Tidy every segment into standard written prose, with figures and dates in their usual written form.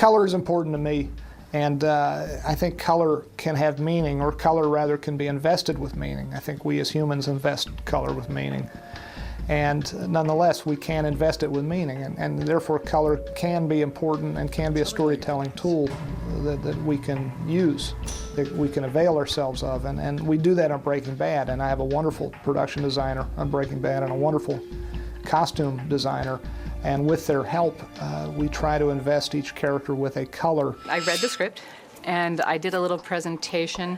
color is important to me, and I think color can have meaning, or color rather can be invested with meaning. I think we as humans invest color with meaning. And nonetheless, we can invest it with meaning, and therefore color can be important and can be a storytelling tool that we can use, that we can avail ourselves of, and we do that on Breaking Bad. And I have a wonderful production designer on Breaking Bad and a wonderful costume designer, and with their help, we try to invest each character with a color. I read the script, and I did a little presentation,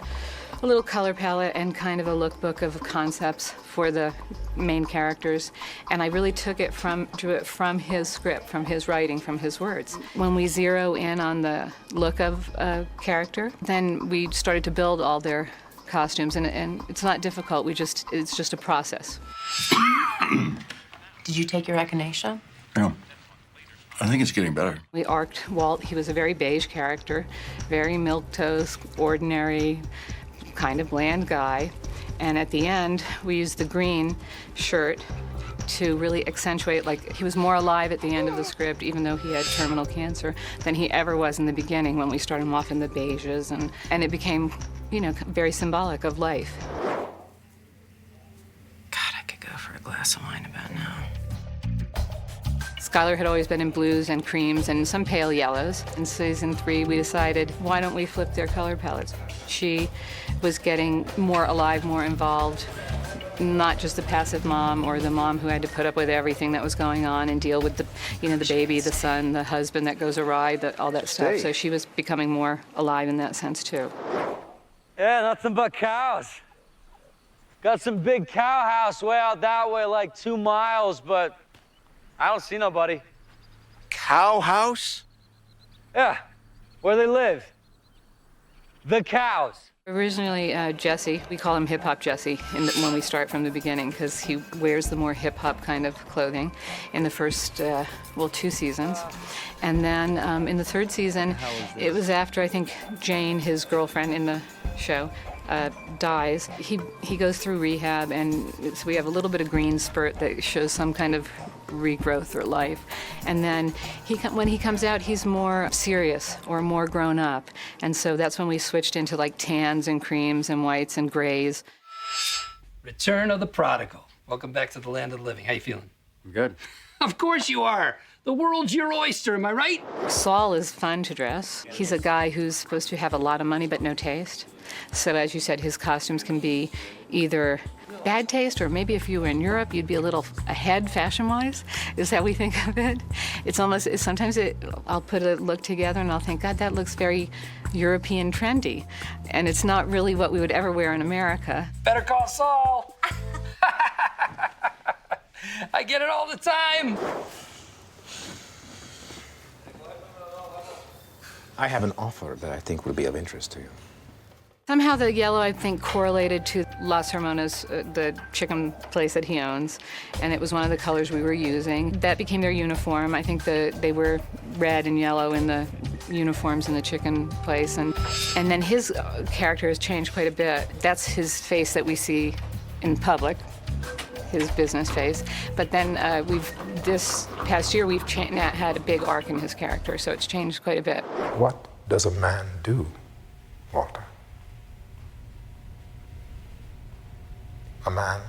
a little color palette, and kind of a lookbook of concepts for the main characters, and I really drew it from his script, from his writing, from his words. When we zero in on the look of a character, then we started to build all their costumes, and it's not difficult. It's just a process. Did you take your echinacea? Yeah. I think it's getting better. We arced Walt. He was a very beige character, very milquetoast, ordinary, kind of bland guy. And at the end, we used the green shirt to really accentuate, like, he was more alive at the end of the script, even though he had terminal cancer, than he ever was in the beginning when we started him off in the beiges, and it became, you know, very symbolic of life. God, I could go for a glass of wine about now. Skylar had always been in blues and creams and some pale yellows. In season 3, we decided, why don't we flip their color palettes? She was getting more alive, more involved, not just the passive mom or the mom who had to put up with everything that was going on and deal with the, you know, the baby, the son, the husband that goes awry, all that stuff. So she was becoming more alive in that sense too. Yeah, nothing but cows. Got some big cow house way out that way, like 2 miles, but I don't see nobody. Cow house? Yeah, where they live. The cows. Originally, Jesse, we call him Hip Hop Jesse when we start from the beginning, because he wears the more hip hop kind of clothing in the first, 2 seasons. And then in the 3rd season, it was after, I think, Jane, his girlfriend in the show, dies. He goes through rehab, and so we have a little bit of green spurt that shows some kind of regrowth or life. And then when he comes out, he's more serious or more grown up. And so that's when we switched into like tans and creams and whites and grays. Return of the prodigal. Welcome back to the land of the living. How you feeling? I'm good. Of course you are. The world's your oyster, am I right? Saul is fun to dress. He's a guy who's supposed to have a lot of money but no taste. So as you said, his costumes can be either bad taste, or maybe if you were in Europe, you'd be a little ahead fashion-wise, is how we think of it. It's almost, sometimes I'll put a look together and I'll think, God, that looks very European trendy. And it's not really what we would ever wear in America. Better call Saul. I get it all the time. I have an offer that I think will be of interest to you. Somehow the yellow, I think, correlated to Las Hermanas, the chicken place that he owns, and it was one of the colors we were using. That became their uniform. I think they were red and yellow in the uniforms in the chicken place, and then his character has changed quite a bit. That's his face that we see in public, his business face. But then this past year, we've had a big arc in his character, so it's changed quite a bit. What does a man do, Walter? A man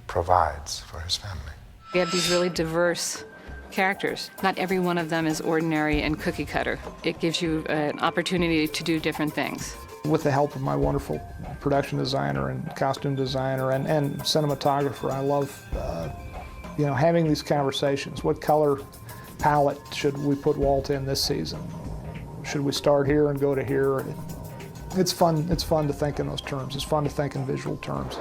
provides for his family. We have these really diverse characters. Not every one of them is ordinary and cookie cutter. It gives you an opportunity to do different things. With the help of my wonderful production designer and costume designer and cinematographer, I love having these conversations. What color palette should we put Walt in this season? Should we start here and go to here? It's fun to think in those terms. It's fun to think in visual terms.